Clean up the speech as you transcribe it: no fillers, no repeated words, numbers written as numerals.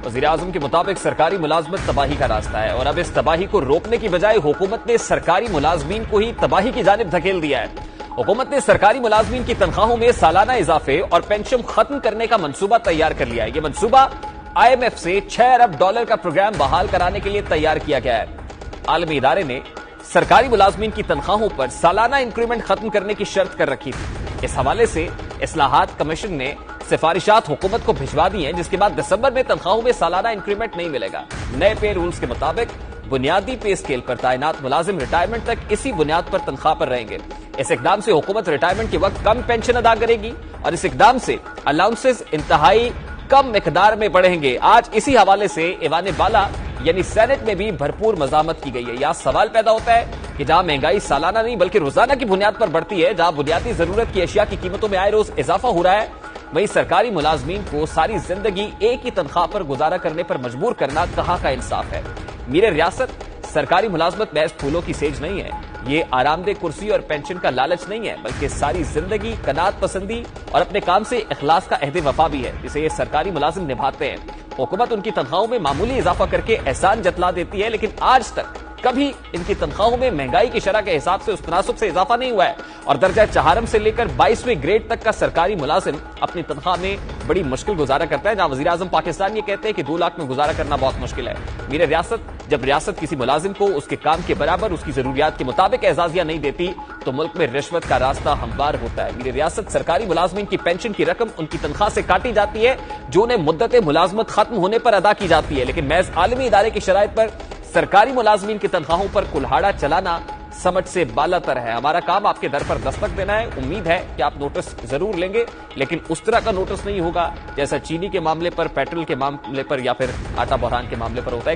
वज़ीर-ए-आज़म के मुताबिक सरकारी मुलाजमत तबाही का रास्ता है और अब इस तबाही को रोकने की बजाय हुकूमत ने सरकारी मुलाजमीन को ही तबाही की जानिब धकेल दिया है। हुकूमत ने सरकारी मुलाजमीन की तनख्वाहों में सालाना इजाफे और पेंशन खत्म करने का मंसूबा तैयार कर लिया है। यह मंसूबा IMF से $6 अरब का प्रोग्राम बहाल कराने के लिए तैयार किया गया है। आलमी इदारे ने सरकारी मुलाजमीन की तनख्वाहों पर सालाना इंक्रीमेंट खत्म करने की शर्त कर रखी थी। इस हवाले से इस्लाहात कमीशन ने सिफारिशात हुकूमत को भिजवा दी हैं, जिसके बाद दिसंबर में तनख्वाहों में सालाना इंक्रीमेंट नहीं मिलेगा। नए पे रूल्स के मुताबिक बुनियादी पे स्केल पर तैनात मुलाजिम रिटायरमेंट तक इसी बुनियाद पर तनख्वाह पर रहेंगे। इस इकदाम से हुकूमत रिटायरमेंट के वक्त कम पेंशन अदा करेगी और इस इकदाम से अलाउंसेस इंतहाई कम मिकदार में बढ़ेंगे। आज इसी हवाले से ईवान बाला यानी सेनेट में भी भरपूर मजामत की गई है। यहां सवाल पैदा होता है कि जहां महंगाई सालाना नहीं बल्कि रोजाना की बुनियाद पर बढ़ती है, जहां बुनियादी जरूरत की अशिया की कीमतों में आए रोज इजाफा हो रहा है, वहीं सरकारी मुलाजमीन को सारी जिंदगी एक ही तनख्वाह पर गुजारा करने पर मजबूर करना कहां का इंसाफ है। मीरे रियासत सरकारी मुलाजमत महज फूलों की सेज नहीं है। ये आरामदेह कुर्सी और पेंशन का लालच नहीं है, बल्कि सारी जिंदगी कनात पसंदी और अपने काम से इखलास का अहद वफा भी है, जिसे ये सरकारी मुलाजिम निभाते हैं। हुकूमत उनकी तनख्वाहों में मामूली इजाफा करके एहसान जतला देती है, लेकिन आज तक कभी इनकी तनख्वाहों में महंगाई की शरह के हिसाब से उस तनासुब से इजाफा नहीं हुआ है और दर्जा चहारम से लेकर 22वें ग्रेड तक का सरकारी मुलाजिम अपनी तनख्वाह में बड़ी मुश्किल गुजारा करता है। जहां वज़ीर-ए-आज़म पाकिस्तान ये कहते हैं कि 2 लाख में गुजारा करना बहुत मुश्किल है। मेरे रियासत जब रियासत किसी मुलाजिम को उसके काम के बराबर उसकी जरूरियात के मुताबिक एजाजिया नहीं देती तो मुल्क में रिश्वत का रास्ता हमवार होता है। मेरी रियासत सरकारी मुलाजमीन की पेंशन की रकम उनकी तनख्वाह से काटी जाती है, जो उन्हें मुद्दत मुलाजमत खत्म होने पर अदा की जाती है, लेकिन महज आलमी इदारे की शराइत पर सरकारी मुलाजमीन की तनख्वाहों पर कुल्हाड़ा चलाना समझ से बालातर है। हमारा काम आपके दर पर दस्तक देना है। उम्मीद है कि आप नोटिस जरूर लेंगे, लेकिन उस तरह का नोटिस नहीं होगा जैसा चीनी के मामले पर, पेट्रोल के मामले पर या फिर आटा बहरान के मामले पर होता है।